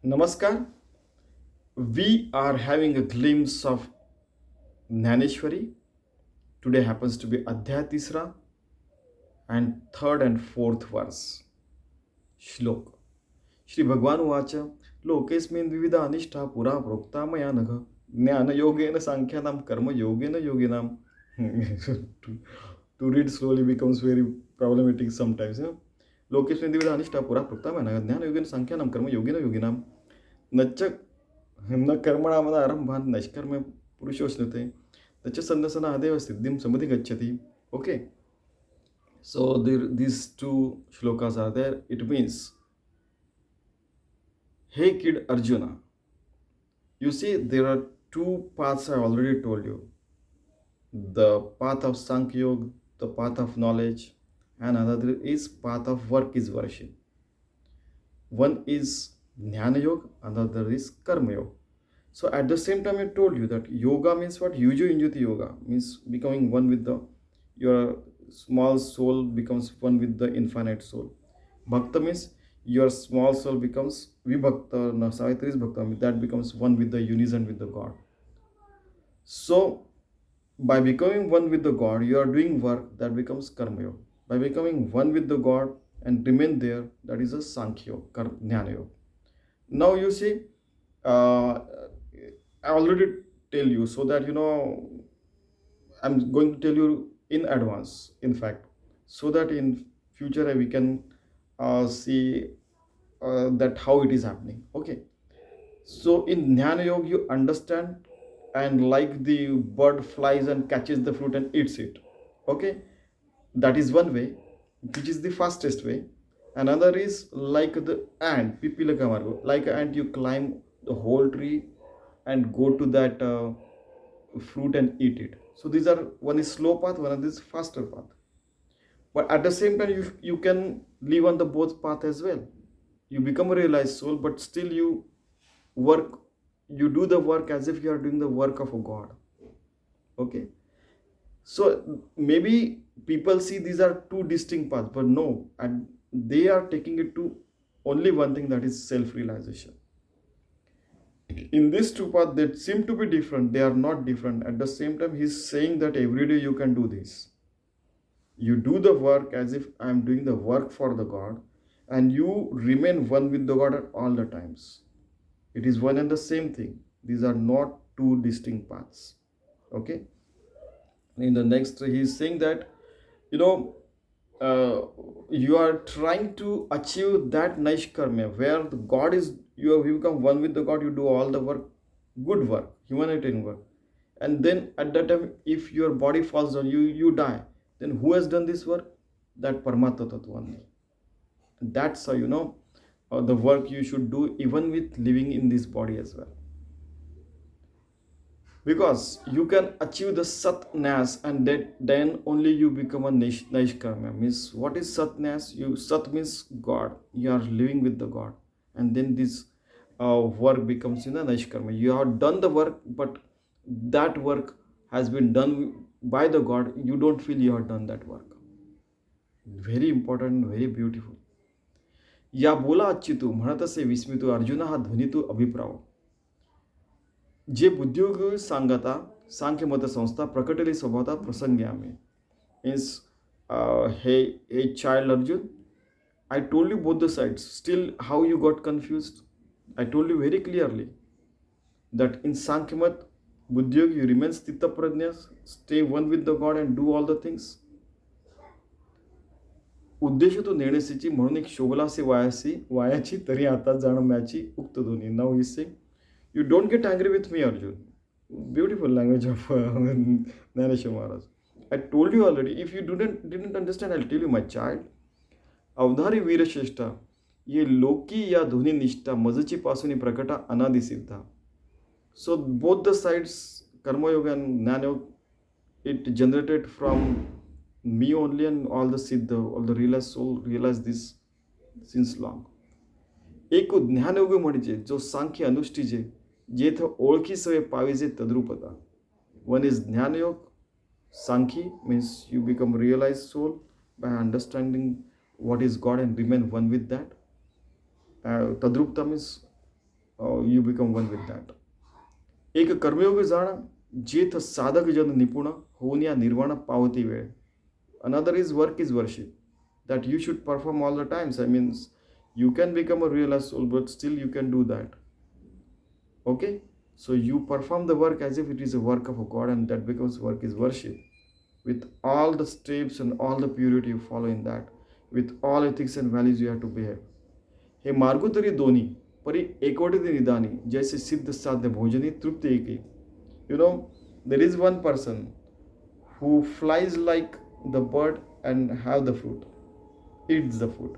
Namaskar. We are having a glimpse of Dnyaneshwari. Today happens to be Adhyay Tisra and third and fourth verse. Shlok. Shri Bhagwan Uvacha Lokesmin Vivida Anishtha Pura Prokta Maya Nagha Jnana Yogena Sankhanam Karma Yogena Yoginam. To read slowly becomes very problematic sometimes. Lokesmin Vivida Anishtha Pura Prokta Maya Nagha Jnana Yogena Sankhanam Karma Yogena Yoginam. नच्च न कर्मणामद आरंभात नैष्कर्म्य पुरुषोष्णुते नच्च सन्नसना आदेव सिद्धिं समधि गच्छति. Okay, so these two shlokas are there. It means, hey kid Arjuna, you see there are two paths. I already told you: the path of Sankhya Yoga, the path of knowledge, and another is path of work is worship. One is Jnana Yoga, another is Karma Yoga. So at the same time, I told you that yoga means what? Yujo Injati Yoga means becoming one with your small soul becomes one with the infinite soul. Bhakta means your small soul becomes Vibhakta, no, Savitri is Bhakta, that becomes one with the unison with the God. So by becoming one with the God, you are doing work that becomes Karma Yoga. By becoming one with the God and remain there, that is a Sankhya Yoga, Jnana Yoga. Now you see, uh, I already tell you so that I'm going to tell you in advance, in fact, so that in future we can see that how it is happening. Okay, so in Jnana Yoga you understand, and like the bird flies and catches the fruit and eats it. Okay, that is one way, which is the fastest way. Another is like the ant, Pipilaka Margo, like ant you climb the whole tree and go to that fruit and eat it. So these are, one is slow path, one is faster path. But at the same time, you can live on the both path as well. You become a realized soul, but still work, you do the work as if you are doing the work of a God. Okay. So maybe people see these are two distinct paths, but no, and they are taking it to only one thing, that is self-realization. In these two paths that seem to be different, they are not different. At the same time, he's saying that every day you can do this. You do the work as if I am doing the work for the God, and you remain one with the God at all the times. It is one and the same thing. These are not two distinct paths. Okay. In the next, he is saying that, you know uh, you are trying to achieve that Naishkarmya where the God is, you become one with the God, you do all the work, good work, humanitarian work. And then at that time, if your body falls down, you die. Then who has done this work? That Paramatma Tattva only. That's how the work you should do even with living in this body as well. Because you can achieve the sat nas, and that then only you become a naishkarma. Means what is sat nas? You sat means God, you are living with the God, and then this work becomes naishkarma. You have done the work, but that work has been done by the God. You don't feel you have done that work. Very important, very beautiful. या बोला अच्युतू म्हणत असे विस्मितू अर्जुना हा ध्वनितू अभिप्राव. जे बुद्धियोगी सांगता सांख्य मत संस्था प्रकटली स्वभावता प्रसंगी आम्ही. Means, hey child Arjun, I told you both the sides. Still, how you got confused? I told you very clearly that in Sankhya Mat, Buddhyogi, you remain Sthita Prajna, stay one with the God and do all the things. उद्देश तो नेणेसीची म्हणून एक शोभलासी वायाची तरी आता जाणम्याची उक्त ध्वनी. Now he से you don't get angry with me, Arjun. Beautiful language of Dnyaneshwari Maharaj. I told you already. If you didn't understand, I'll tell you, my child. अवधारी वीरश्रेष्ठा ये लोकी या ध्वनी निष्ठा मजची पासून प्रकटा अनादि सिद्धा. So both the sides, Karma Yoga and Jnana Yoga, it generated from me only, and all the siddha, all the realized soul realized this since long. एक ज्ञानयोग म्हणजे जो सांख्य अनुष्ठी जे जेथ ओळखी सवे पाविजे तद्रुपता. One is Jnana Yoga, Sankhya means you become realized soul by understanding what is God and remain one with that. Tadrupta means you become one with that. एक कर्मयोग जाण जेथ साधक जन निपुण होऊन या निर्वाण पावती वेळ. Another is work is worship, that you should perform all the times. I mean, you can become a realized soul, but still you can do that. Okay, so you perform the work as if it is a work of a God, and that becomes work is worship, with all the steps and all the purity you follow in that, with all ethics and values you have to behave. हे मार्गो तरी दोन्ही परी एकवटे निदानी जैसे सिद्ध साध्य भोजनी तृप्ति एकी. You know, there is one person who flies like the bird and have the fruit, eats the food.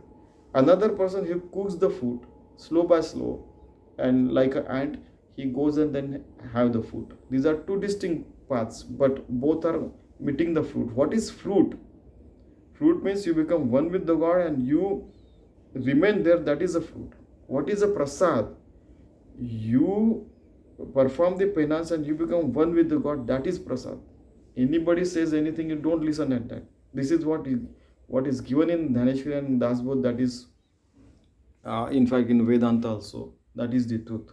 Another person who cooks the food slow by slow, and like an ant, he goes and then have the food. These are two distinct paths, but both are meeting the fruit. What is fruit? Fruit means you become one with the God and you remain there. That is a fruit. What is a prasad? You perform the penance and you become one with the God. That is prasad. Anybody says anything, you don't listen at that. This is what is given in Dnyaneshwari and Dasbodh. That is, in fact, in Vedanta also. That is the truth.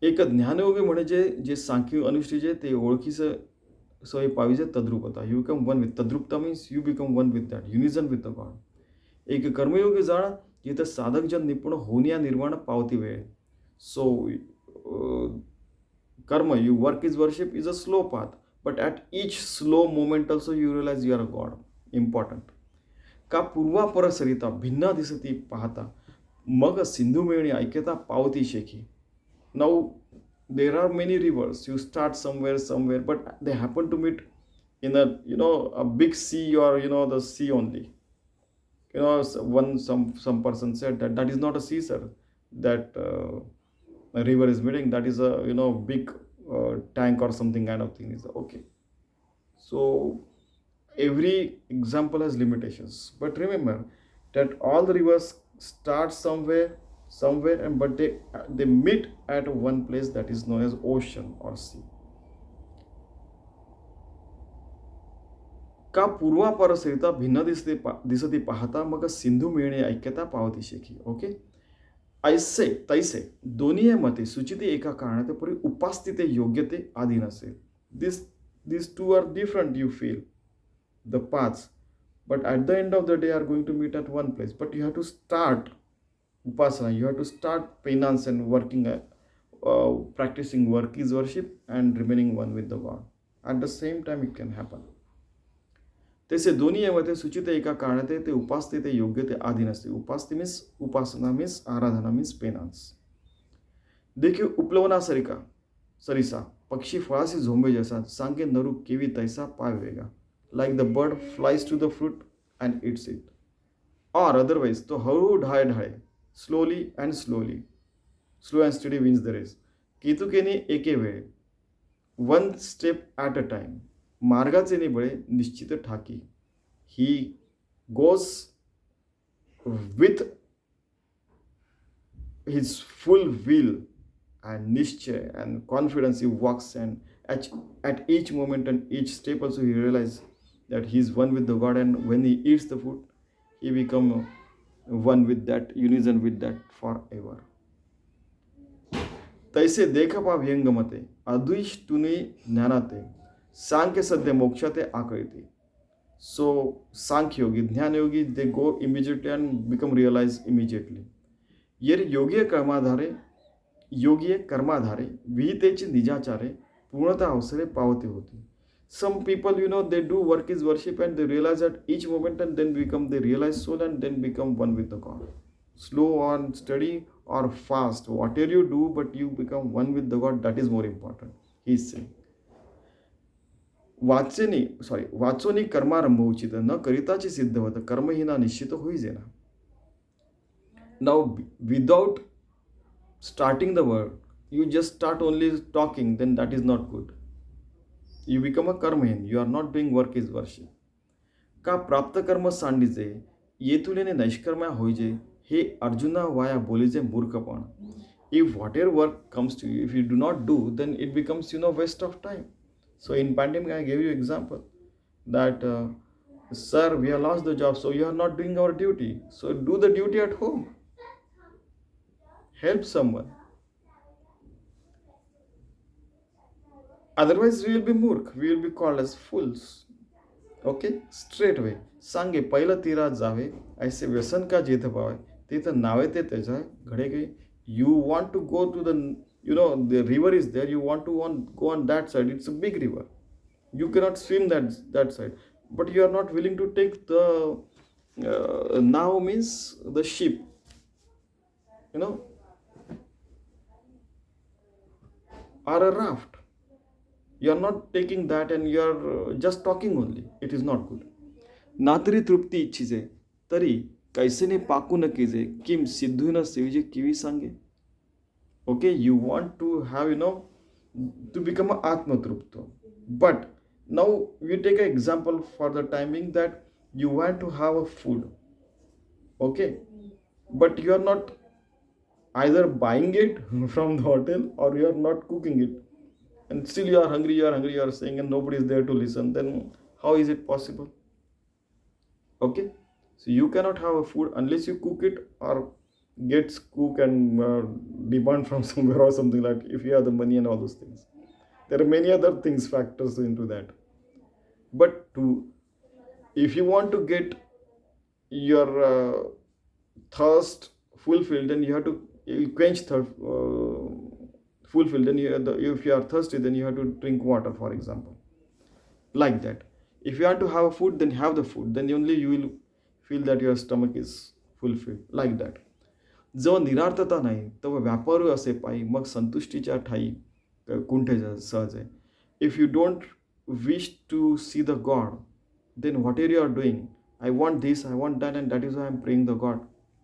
एक ज्ञानयोगी म्हणजे जे सांख्य अनुष्ठी जे ते ओळखीचं सवय पावी जे तद्रुपता. You become one with तद्रुपता means you become one with that unison with the God. एक कर्मयोगी जाण जिथं साधक जन निपुण होऊन या निर्वाण पावती वेळ. सो कर्म, you work is worship, is a slow path, but at each slow moment also you realize you are a God. Important. का पूर्वापर सरिता भिन्न दिसती पाहता मग सिंधू मिळणी ऐक्यता पावती शेखी. Now there are many rivers. You start somewhere, but they happen to meet in a big sea, or the sea only. Some person said that is not a sea, sir. That a river is meeting. That is a big tank or something kind of thing. Is okay. So every example has limitations, but remember that all the rivers start somewhere, and but they meet at one place that is known as ocean or sea. का पूर्वापर सरिता भिन्न दिसती पाहता मग सिंधू मिळणे ऐक्यता पावती शेखी. Okay, ऐसे तैसे दोन्ही मते सुचिते एका कारणाते परी उपास्थिते योग्यते आधी नसे. These two are different, you feel, the paths, but at the end of the day are going to meet at one place. But you have to start upasana, you have to start penance and working, practicing work is worship and remaining one with the God. At the same time it can happen. तसे दोन्ही मध्ये सुचित एका कारणाते ते उपासते ते योग्य ते आधी नसते. उपासते मीन्स उपासना मीन्स आराधना मीन्स पेनान्स. देखील उपलवना सरिसा पक्षी फळासी झोंबे जैसा सांगे नरू केवी तैसा पाय वेगा. Like the bird flies to the fruit and eats it. और अदरवाइज तो हळूहळू ढाळे slowly and slowly, slow and steady wins the race. केतुकेने एके वेळे, one step at a time. मार्गाचे निबळे निश्चित ठाकी. He goes with his full will and nischay and confidence. He walks, and at each moment and each step also he realizes that he is one with the God, and when he eats the food he become one with that, unison with that forever. तैसे देख पा व्यंगमते अद्विष्टुनी ज्ञानाते सांख्य सद्य मोक्षाते आकळिते. So सांख्य योगी, ज्ञान योगी, they go immediately and become realized immediately. येर योगीय कर्माधारे विहितेची निजाचारे पूर्णता अवसरे पावते होती. Some people, they do work is worship and they realize at each moment, and then become the realized soul and then become one with the God. Slow or steady or fast, whatever you do, but you become one with the God. That is more important, he is saying. वाचोनी कर्मारंभ उचित न करिताची सिद्ध होत कर्महीना निश्चित होईजेना. Now, without starting the work, you just start only talking, then that is not good. You become a karmahin. You are not doing work is worship. का प्राप्त कर्म सांडीजे येथुलेने नैष्कर्म्या होईजे हे अर्जुना वाया बोलीजे मूर्खपण. If whatever work comes to you, if you do not do, then it becomes waste of time. So in pandemic, I gave you example that sir, we have lost the job, so you are not doing our duty. So do the duty at home. help someone. Otherwise, we will be murk. We will be called as fools. Okay? Straight away. सांगे पहिलं तीरात जावे ऐसे व्यसन का जेथ पावे तिथं नावे ते त्याच्या घडे काही you want to go to the the river is there, you want to go on that side, it's a big river, you cannot swim that side, but you are not willing to take the now means the ship, you know or a raft. You are not taking that and you are just talking only. It is not good. ना तरी तृप्ती इच्छिजे तरी कैसेने पाकू न कीजे किम सिद्धू न सेविजे किवी सांगे. Okay, you want to have to become an atmatrupto, but now we take an example for the timing that you want to have a food, okay, but you are not either buying it from the hotel or you are not cooking it, and still you are hungry, you are saying, and nobody is there to listen, then how is it possible? Okay, so you cannot have a food unless you cook it or gets cook and demand from somewhere or something, like if you have the money and all those things. There are many other things factors into that, but if you want to get your thirst fulfilled, then you have to quench thirst fulfilled, then if you are thirsty, then you have to drink water, for example, like that. If you want to have a food, then have the food, then only you will feel that your stomach is fulfilled, like that. जेव्हा निरार्थता नाही तेव्हा व्यापार असे पायी मग संतुष्टीच्या ठाई कुंठे सहज आहे. If you don't wish to see the god, then whatever you are doing, I want this, I want that, and that is why I'm praying the God,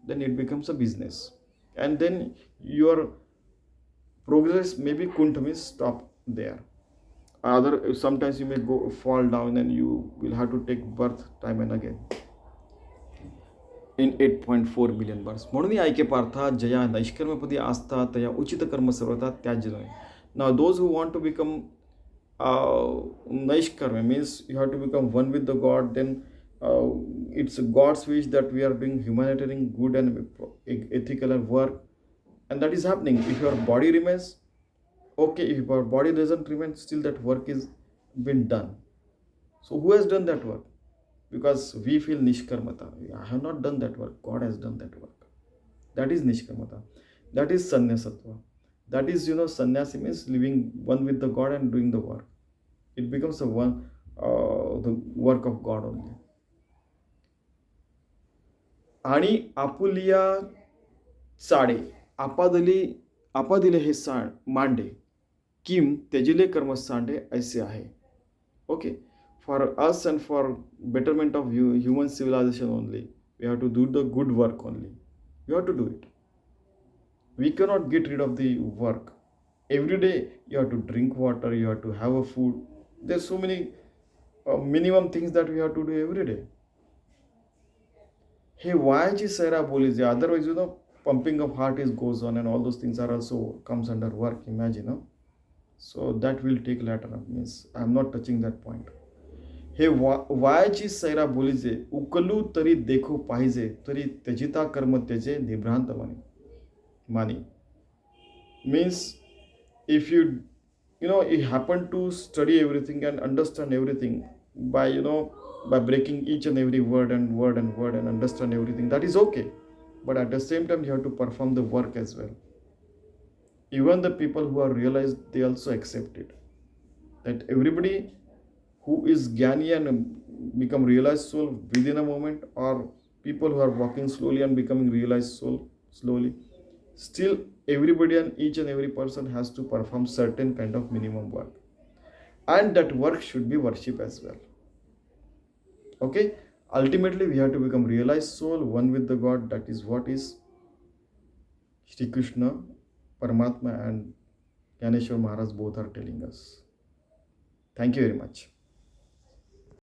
then it becomes a business, and then your progress maybe couldn't means stop there. Other sometimes you may go fall down and you will have to take birth time and again in 8.4 billion births. म्हणून ऐके पार्था जया नैष्कर्मपदी आस्था तया उचित कर्म सर्वता त्याज्य नये. Now those who want to become Naishkarma means you have to become one with the God, then it's God's wish that we are doing humanitarian good and ethical and work, and that is happening. If your body remains, okay, if your body doesn't remain, still that work is been done. So who has done that work? Because we feel nishkarmata, I have not done that work, God has done that work. That is nishkarmata, that is sannyasatva. That is, sannyasi means living one with the God and doing the work. It becomes the work of God only. आणि Apulia चाडे आपादिले हे मांडे किम तेजिले कर्म सांडे ऐसे आहे. Okay, for us and for betterment of human civilization only, we have to do the good work only. We have to do it. We cannot get rid of the work. Every day you have to drink water, you have to have a food. There's so many minimum things that we have to do every day. Hey, why सैरा बोली जे, otherwise pumping of heart is goes on and all those things are also comes under work, imagine. So that will take later, means I'm not touching that point. हे वायाची सैरा बोली जे उकलू तरी देखो पाहिजे तरी त्यजिता कर्म त्यजे निभ्रांत मानी. Means if you happen to study everything and understand everything by by breaking each and every word and understand everything, that is okay, but at the same time you have to perform the work as well. Even the people who are realized, they also accept it, that everybody who is Gyani and become realized soul within a moment, or people who are walking slowly and becoming realized soul slowly, still everybody and each and every person has to perform certain kind of minimum work, and that work should be worship as well. Okay, ultimately we have to become realized soul, one with the God. That is what is Shri Krishna, Paramatma and Gyaneshwari Maharaj both are telling us. Thank you very much.